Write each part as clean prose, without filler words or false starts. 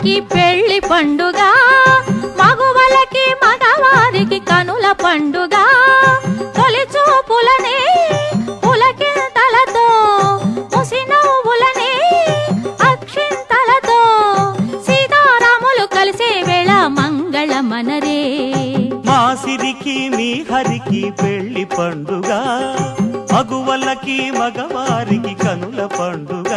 మగవారికి పెళ్లి పండుగ, మగువలకి మగవారికి కనుల పండుగ. తొలి చూపులనే పులకింతలతో, ముసినవ్వులనే అక్షింతలతో, సీతారాములు కలిసే వేళ మంగళమనరే. మా సిరికి మీ హరికి పెళ్లి పండుగ, మగువలకి మగవారికి కనుల పండుగ.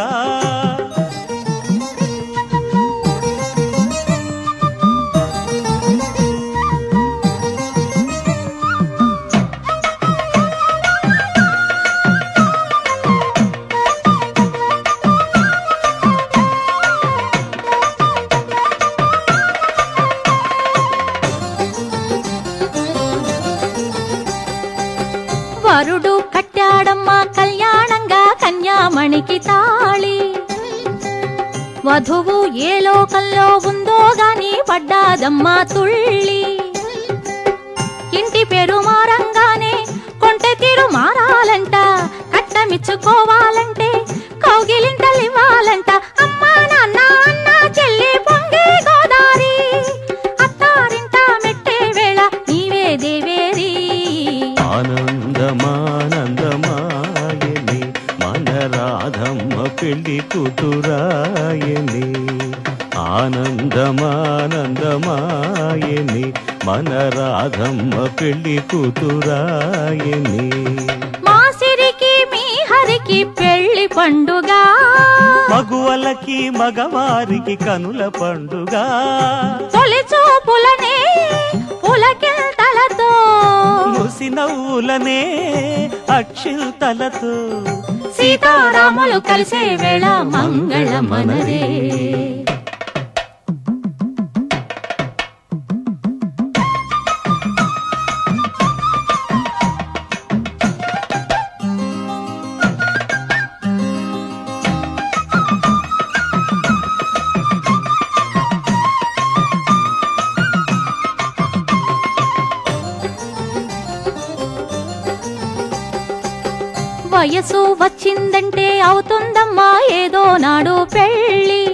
వరుడు కట్టాడమ్మా కళ్యాణంగా కన్యామణికి తాళి, వధువు ఏ లోకంలో ఉందో గాని పడ్డాదమ్మా తుళ్ళి. ఇంటి పేరు మారంగానే కొంటె తీరు మారాలంట, కట్టమిచ్చుకోవాలంటే కౌగిలింతలివ్వాలంట. అమ్మా నాన్న అన్న చెల్లి పొంగే గోదారి, అత్తారింట మెట్టే వేళ నీవే దేవేరి. ఆనందమానందమాయని మన రాధమ్మ పెళ్లి కూతురాయని, ఆనందమానందమాయని మన రాధమ్మ పెళ్లి కూతురాయని. మా సిరికి మీ హరికి పెళ్లి పండుగ, మగువలకి మగవారికి కనుల పండుగ. తొలి చూపులనే పులకింతలతో, ముసినవ్వులనే అక్షింతలతో, సీతారాములు కలిసే వేళ మంగళమనరే. వయసు వచ్చిందంటే అవుతుందమ్మా ఏదో నాడు పెళ్ళి,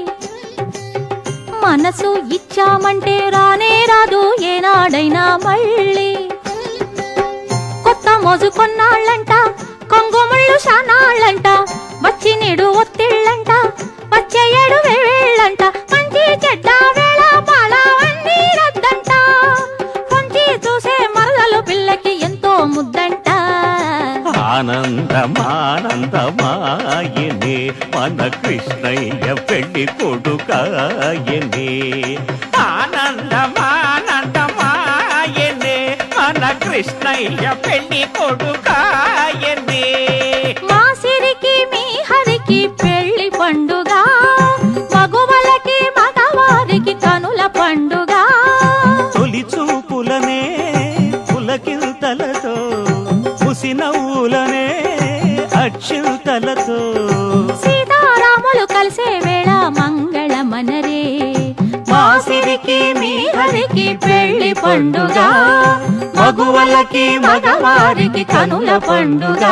మనసు ఇచ్చామంటే రానే రాదు ఏనాడైనా మళ్ళీ. కొత్త మోజు కొన్నాళ్ళంట, కొంగుముళ్ళు శానాళ్ళంట, వచ్చి నిడు ఒత్తిళ్ళంట, వచ్చే ఏడు వేళ్ళంట. మంచి చెడ్డ వేళ పాల అన్నీ రద్దంట, కొంచి చూసే మరదలు పిల్లకి ఎంతో ముద్దంట. ఆనందమానందమాయనే మన కృష్ణయ్య పెళ్లి కొడుకాయనే, ఆనందమానందమాయనే మన కృష్ణయ్య పెళ్లి కొడుకాయనే. మా సిరికి మీ హరికి పెళ్లి పండుగ, మగువలకి మగవారికి కనుల పండుగ. తొలి చూపులనే పులకింతలతో, ముసినవ్వులనే అక్షింతలతో, సీతారాములు కలిసే వేళ మంగళమనరే. మా సిరికి మీ హరికి పెళ్లి పండుగ, మగువలకి మగవారికి కనుల పండుగ.